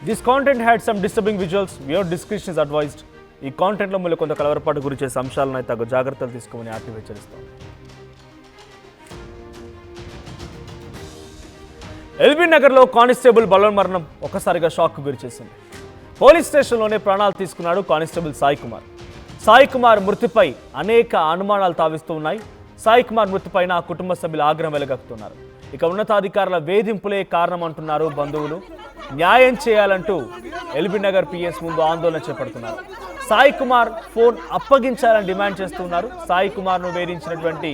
This content had some disturbing visuals. Viewer discretion is advised. ఈ కాంటెంట్లో మళ్ళీ కొంత కలవరపాటు గురి చేసే అంశాలను అయితే తగు జాగ్రత్తలు తీసుకోమని ఆర్టీవీ హెచ్చరిస్తాం. ఎల్బీ నగర్లో కానిస్టేబుల్ బలవన్ మరణం ఒక్కసారిగా షాక్ గురి చేసింది. పోలీస్ స్టేషన్లోనే ప్రాణాలు తీసుకున్నాడు కానిస్టేబుల్ సాయి కుమార్. సాయి కుమార్ మృతిపై అనేక అనుమానాలు తావిస్తూ ఉన్నాయి. సాయి కుమార్ మృతిపైన కుటుంబ సభ్యులు ఆగ్రహం వెలగక్కుతున్నారు. ఇక ఉన్నతాధికారుల వేధింపులే కారణం అంటున్నారు బంధువులు. న్యాయం చేయాలంటూ ఎల్బీ నగర్ పిఎస్ ముందు ఆందోళన చేపడుతున్నారు. సాయి కుమార్ ఫోన్ అప్పగించాలని డిమాండ్ చేస్తున్నారు. సాయి కుమార్ను వేధించినటువంటి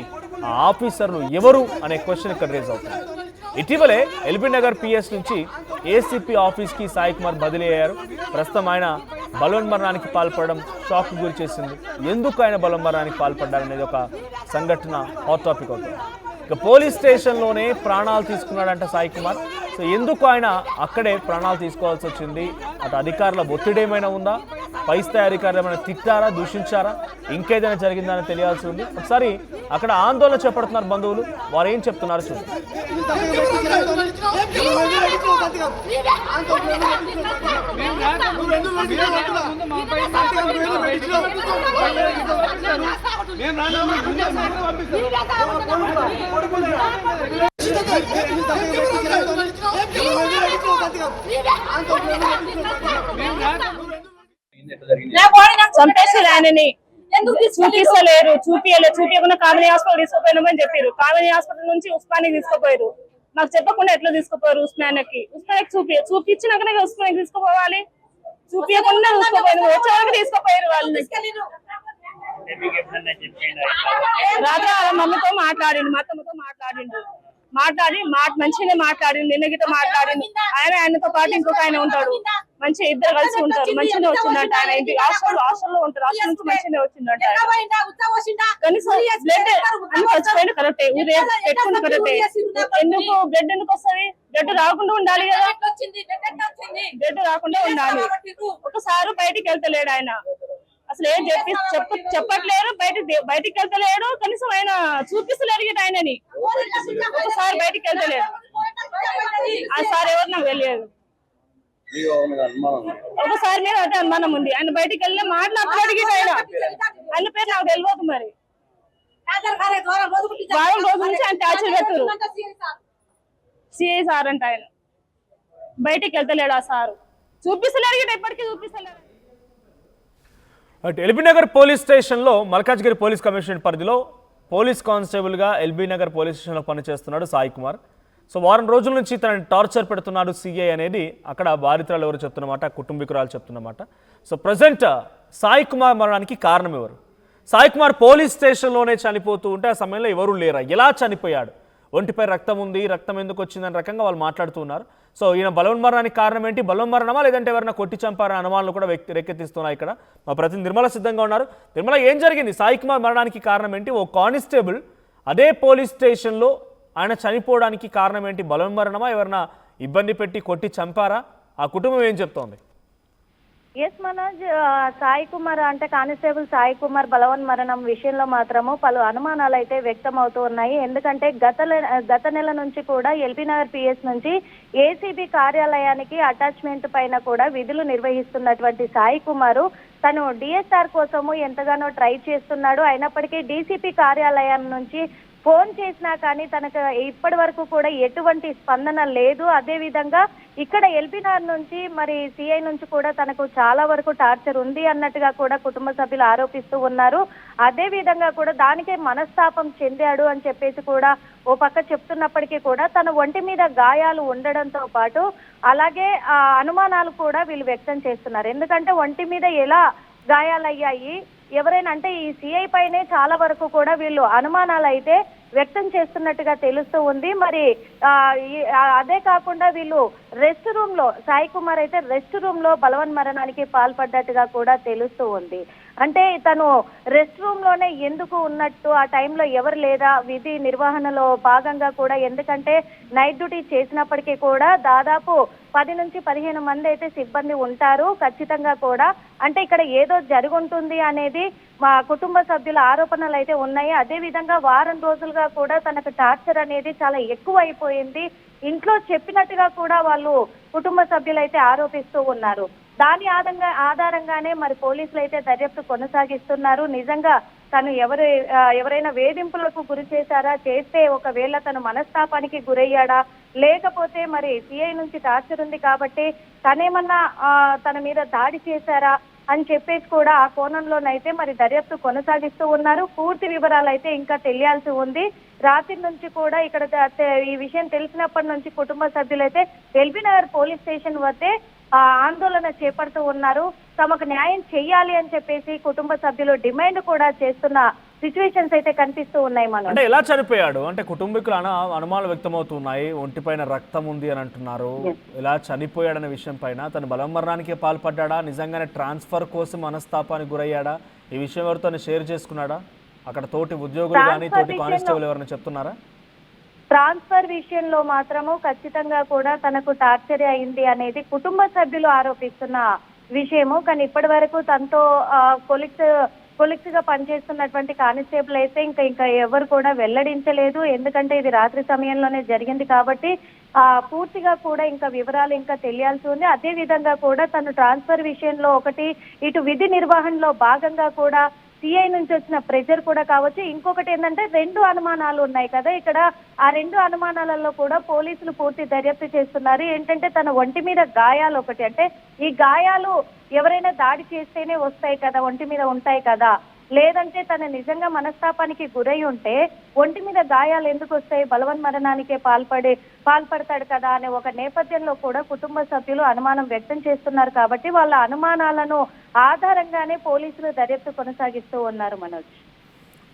ఆ ఆఫీసర్లు ఎవరు అనే క్వశ్చన్ ఇక్కడ రేజ్ అవుతుంది. ఇటీవలే ఎల్బీ నగర్ పిఎస్ నుంచి ఏసీపీ ఆఫీస్కి సాయి కుమార్ బదిలీ అయ్యారు. ప్రస్తుతం ఆయన బలవన్మరణానికి పాల్పడడం షాక్ గురి చేసింది. ఎందుకు ఆయన బలవన్మరణానికి పాల్పడ్డారనేది ఒక సంఘటన హాట్ టాపిక్ అవుతుంది. ఇక పోలీస్ స్టేషన్లోనే ప్రాణాలు తీసుకున్నాడంట సాయి కుమార్. సో ఎందుకు ఆయన అక్కడే ప్రాణాలు తీసుకోవాల్సి వచ్చింది? అటు అధికారుల ఒత్తిడి ఏమైనా ఉందా? పై స్థాయి అధికారులు ఏమైనా తిట్టారా, దూషించారా, ఇంకేదైనా జరిగిందని తెలియాల్సి ఉంది. ఒకసారి అక్కడ ఆందోళన చేపడుతున్నారు బంధువులు. వారు ఏం చెప్తున్నారు చూడండి. చంపేసారు ఆయనని. చూపిస్తలేరు, చూపించకుండా కామినీ హాస్పిటల్ తీసుకుపోయినామని చెప్పారు. కామినీ హాస్పిటల్ నుంచి ఉస్మానికి తీసుకుపోయారు. మాకు చెప్పకుండా ఎట్లా తీసుకుపోయారు? ఉస్మానికి చూపించినాకనే ఉస్మానికి తీసుకుపోవాలి. చూపించకుండా తీసుకుపోయారు, వచ్చేవారికి తీసుకుపోయారు. వాళ్ళని రాత్రి వాళ్ళ మమ్మీతో మాట్లాడిండు, మా అత్తమ్మతో మాట్లాడి మంచిగానే మాట్లాడిండు. నిన్న గిట్ట మాట్లాడిండు. ఆయనతో పాటు ఇంకొక ఆయన ఉంటాడు. మంచిగా ఇద్దరు కలిసి ఉంటారు. మంచిగానే వచ్చిందంట. ఆయన ఇంటికి హాస్టల్లో ఉంటారు. హాస్టల్ నుంచి మంచిగానే వచ్చిందంట. కనీసం బ్లడ్ అన్ని చచ్చిపోయింది కరెక్టే. పెట్టుకుంది కరెక్టే. ఎందుకు బ్లడ్ ఎందుకు వస్తుంది? బ్లడ్ రాకుండా ఉండాలి కదా. బ్లడ్ రాకుండా ఉండాలి. ఒకసారి బయటికి వెళ్తలేడు ఆయన. అసలు ఏం చెప్పట్లేరు. బయటికి వెళ్తలేడు. కనీసం ఆయన చూపిస్తలేరు గిట్ట ఆయనని. ఒకసారి బయటికి వెళ్తలేడు. ఆ సార్ ఎవరు నాకు తెలియదు. ఒకసారి మీద అయితే అనుమానం ఉంది. ఆయన బయటికి వెళ్ళి మాట్లాడుతున్నాడు గిట్ట. ఆయన పేరు నాకు తెలియదు. మరి వారం రోజుల నుంచి ఆయన టార్చర్ పెట్టారు. సిఐ సార్ అంటే ఆయన బయటికి వెళ్తలేడు. ఆ సారు చూపిస్తలేడు గిట్ట. ఇప్పటికీ చూపిస్తలేడు. ఎల్బీ నగర్ పోలీస్ స్టేషన్లో మల్కాజ్గిరి పోలీస్ కమిషనరేట్ పరిధిలో పోలీస్ కానిస్టేబుల్గా ఎల్బీ నగర్ పోలీస్ స్టేషన్లో పనిచేస్తున్నాడు సాయి కుమార్. సో వారం రోజుల నుంచి తనని టార్చర్ పెడుతున్నాడు సిఐ అనేది అక్కడ బాధితురాలు ఎవరు చెప్తున్నమాట, కుటుంబీకురాలు చెప్తున్నమాట. సో ప్రజెంట్ సాయి కుమార్ మరణానికి కారణం ఎవరు? సాయి కుమార్ పోలీస్ స్టేషన్లోనే చనిపోతూ ఉంటే ఆ సమయంలో ఎవరు లేరా? ఎలా చనిపోయాడు? ఒంటిపై రక్తం ఉంది, రక్తం ఎందుకు వచ్చిందని రకంగా వాళ్ళు మాట్లాడుతున్నారు. సో ఈయన బలవన్మరణానికి కారణం ఏంటి? బలవన్మరణమా లేదంటే ఎవరైనా కొట్టి చంపారా అనుమానాలు కూడా రేకెత్తిస్తున్నాయి. ఇక్కడ మా ప్రతినిధి నిర్మల సిద్ధంగా ఉన్నారు. నిర్మల, ఏం జరిగింది? సాయి కుమార్ మరణానికి కారణం ఏంటి? ఓ కానిస్టేబుల్ అదే పోలీస్ స్టేషన్లో ఆయన చనిపోవడానికి కారణం ఏంటి? బలవన్మరణమా, ఎవరైనా ఇబ్బంది పెట్టి కొట్టి చంపారా? ఆ కుటుంబం ఏం చెప్తోంది? ఎస్ మనోజ్, సాయి కుమార్ అంటే కానిస్టేబుల్ సాయి కుమార్ బలవన్ మరణం విషయంలో మాత్రము పలు అనుమానాలు అయితే వ్యక్తం అవుతూ ఉన్నాయి. ఎందుకంటే గత నెల నుంచి కూడా ఎల్బీ నగర్ పిఎస్ నుంచి ఏసీబీ కార్యాలయానికి అటాచ్మెంట్ పైన కూడా విధులు నిర్వహిస్తున్నటువంటి సాయి కుమారు తను డిఎస్ఆర్ కోసము ఎంతగానో ట్రై చేస్తున్నాడు. అయినప్పటికీ డీసీపీ కార్యాలయం నుంచి ఫోన్ చేసినా కానీ తనకు ఇప్పటి వరకు కూడా ఎటువంటి స్పందన లేదు. అదే విధంగా ఇక్కడ ఎల్బీనగర్ నుంచి మరి సిఐ నుంచి కూడా తనకు చాలా వరకు టార్చర్ ఉంది అన్నట్టుగా కూడా కుటుంబ సభ్యులు ఆరోపిస్తూ ఉన్నారు. అదే విధంగా కూడా దానికే మనస్తాపం చెందాడు అని చెప్పేసి కూడా ఓ పక్క చెప్తున్నప్పటికీ కూడా తన ఒంటి మీద గాయాలు ఉండడంతో పాటు అలాగే అనుమానాలు కూడా వీళ్ళు వ్యక్తం చేస్తున్నారు. ఎందుకంటే ఒంటి మీద ఎలా గాయాలయ్యాయి, ఎవరైనా అంటే ఈ సిఐ పైనే చాలా వరకు కూడా వీళ్ళు అనుమానాలు అయితే వ్యక్తం చేస్తున్నట్టుగా తెలుస్తూ ఉంది. మరి అదే కాకుండా వీళ్ళు రెస్ట్ రూమ్ లో సాయి కుమార్ అయితే రెస్ట్ రూమ్ లో బలవన్ మరణానికి పాల్పడ్డట్టుగా కూడా తెలుస్తూ ఉంది. అంటే తను రెస్ట్ రూమ్ లోనే ఎందుకు ఉన్నట్టు, ఆ టైంలో ఎవరు లేదా విధి నిర్వహణలో భాగంగా కూడా, ఎందుకంటే నైట్ డ్యూటీ చేసినప్పటికీ కూడా దాదాపు 10 నుంచి 15 మంది అయితే సిబ్బంది ఉంటారు ఖచ్చితంగా కూడా. అంటే ఇక్కడ ఏదో జరుగుంటుంది అనేది మా కుటుంబ సభ్యుల ఆరోపణలు అయితే ఉన్నాయి. అదే విధంగా వారం రోజులుగా కూడా తనకు టార్చర్ అనేది చాలా ఎక్కువ అయిపోయింది. ఇంట్లో చెప్పినట్టుగా కూడా వాళ్ళు కుటుంబ సభ్యులైతే ఆరోపిస్తూ ఉన్నారు. దాని ఆధారంగానే మరి పోలీసులు అయితే దర్యాప్తు కొనసాగిస్తున్నారు. నిజంగా తను ఎవరైనా వేధింపులకు గురి చేశారా, చేస్తే ఒకవేళ తను మనస్తాపానికి గురయ్యాడా, లేకపోతే మరి సిఐ నుంచి టార్చర్ ఉంది కాబట్టి తనేమన్నా తన మీద దాడి చేశారా అని చెప్పేసి కూడా ఆ కోణంలోనైతే మరి దర్యాప్తు కొనసాగిస్తూ ఉన్నారు. పూర్తి వివరాలు అయితే ఇంకా తెలియాల్సి ఉంది. రాత్రి నుంచి కూడా ఇక్కడ ఈ విషయం తెలిసినప్పటి నుంచి కుటుంబ సభ్యులైతే ఎల్బీ నగర్ పోలీస్ స్టేషన్ వద్దే ఆందోళన చేపడుతూ ఉన్నారు. తమకు న్యాయం చెయ్యాలి అని చెప్పేసి కుటుంబ సభ్యులు డిమాండ్ కూడా చేస్తున్న సిచ్యువేషన్స్ అయితే కనిపిస్తూ ఉన్నాయి. మనం అంటే ఎలా చనిపోయాడు అంటే కుటుంబీకులు అనుమానాలు వ్యక్తమవుతున్నాయి. ఒంటిపైన రక్తం ఉంది అని అంటున్నారు. ఎలా చనిపోయాడనే విషయం పైన తను బలవన్మరణానికి పాల్పడ్డా, నిజంగానే ట్రాన్స్ఫర్ కోసం మనస్తాపానికి గురయ్యాడా, ఈ విషయం ఎవరితో షేర్ చేసుకున్నాడా, అక్కడ తోటి ఉద్యోగులు కానీ తోటి కానిస్టేబుల్ ఎవరైనా చెప్తున్నారా? ట్రాన్స్ఫర్ విషయంలో మాత్రము ఖచ్చితంగా కూడా తనకు టార్చర్ అయింది అనేది కుటుంబ సభ్యులు ఆరోపిస్తున్న విషయము. కానీ ఇప్పటి వరకు తనతో కొలిక్స్ గా పనిచేస్తున్నటువంటి కానిస్టేబుల్ అయితే ఇంకా ఎవరు కూడా వెల్లడించలేదు. ఎందుకంటే ఇది రాత్రి సమయంలోనే జరిగింది కాబట్టి పూర్తిగా కూడా ఇంకా వివరాలు ఇంకా తెలియాల్సి ఉంది. అదే విధంగా కూడా తను ట్రాన్స్ఫర్ విషయంలో ఒకటి, ఇటు విధి నిర్వహణలో భాగంగా కూడా సిఐ నుంచి వచ్చిన ప్రెషర్ కూడా కావచ్చు. ఇంకొకటి ఏంటంటే 2 అనుమానాలు ఉన్నాయి కదా ఇక్కడ. ఆ 2 అనుమానాలలో కూడా పోలీసులు పూర్తి దర్యాప్తు చేస్తున్నారు. ఏంటంటే తన ఒంటి మీద గాయాలు ఒకటి, అంటే ఈ గాయాలు ఎవరైనా దాడి చేస్తేనే వస్తాయి కదా, ఒంటి మీద ఉంటాయి కదా, లేదంటే తన నిజంగా మనస్తాపానికి గురై ఉంటే ఒంటి మీద గాయాలు ఎందుకు వస్తాయి, బలవన్మరణానికే పాల్పడతాడు కదా అనే ఒక నేపథ్యంలో కూడా కుటుంబ సభ్యులు అనుమానం వ్యక్తం చేస్తున్నారు. కాబట్టి వాళ్ళ అనుమానాలను ఆధారంగానే పోలీసులు దర్యాప్తు కొనసాగిస్తూ ఉన్నారు. మనోజ్,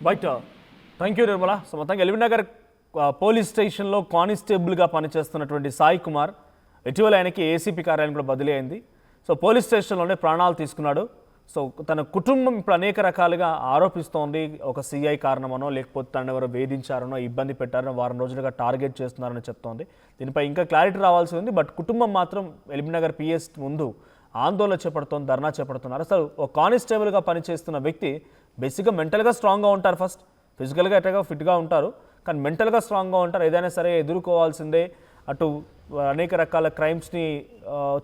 బయట థ్యాంక్ యూ నిర్మల. సో మొత్తంగా ఎల్బీ నగర్ పోలీస్ స్టేషన్లో కానిస్టేబుల్గా పనిచేస్తున్నటువంటి సాయి కుమార్ ఇటీవల ఆయనకి ఏసీపీ కార్యాలయం కూడా బదిలీ అయింది. సో పోలీస్ స్టేషన్లోనే ప్రాణాలు తీసుకున్నాడు. సో తన కుటుంబం ఇప్పుడు అనేక రకాలుగా ఆరోపిస్తోంది. ఒక సిఐ కారణమనో, లేకపోతే తను ఎవరో వేధించారనో, ఇబ్బంది పెట్టారనో, వారం రోజులుగా టార్గెట్ చేస్తున్నారని చెప్తోంది. దీనిపై ఇంకా క్లారిటీ రావాల్సి ఉంది. బట్ కుటుంబం మాత్రం ఎల్బీ నగర్ పిఎస్ ముందు ఆందోళన చేపడుతోంది, ధర్నా చేపడుతున్నారు. అసలు ఒక కానిస్టేబుల్గా పనిచేస్తున్న వ్యక్తి బేసిక్గా మెంటల్గా స్ట్రాంగ్గా ఉంటారు. ఫస్ట్ ఫిజికల్గా ఎట్లా ఫిట్గా ఉంటారు, కానీ మెంటల్గా స్ట్రాంగ్గా ఉంటారు. ఏదైనా సరే ఎదుర్కోవాల్సిందే, అటు అనేక రకాల క్రైమ్స్ని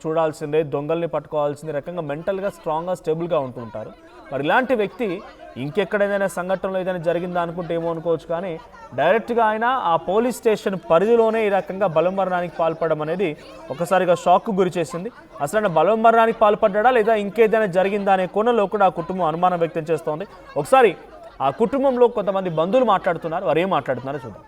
చూడాల్సిందే, దొంగల్ని పట్టుకోవాల్సిందే రకంగా మెంటల్గా స్ట్రాంగ్గా స్టేబుల్గా ఉంటూ ఉంటారు. మరి ఇలాంటి వ్యక్తి ఇంకెక్కడ ఏదైనా సంఘటనలో ఏదైనా జరిగిందా అనుకుంటే ఏమో అనుకోవచ్చు, కానీ డైరెక్ట్గా ఆయన ఆ పోలీస్ స్టేషన్ పరిధిలోనే ఈ రకంగా బలవన్మరణానికి పాల్పడడం అనేది ఒకసారిగా షాక్కు గురి చేసింది. అసలు ఆయన బలవన్మరణానికి పాల్పడ్డా లేదా ఇంకేదైనా జరిగిందా అనే కోణంలో కూడా ఆ కుటుంబం అనుమానం వ్యక్తం చేస్తోంది. ఒకసారి ఆ కుటుంబంలో కొంతమంది బంధువులు మాట్లాడుతున్నారు, వారు ఏం మాట్లాడుతున్నారో చూద్దాం.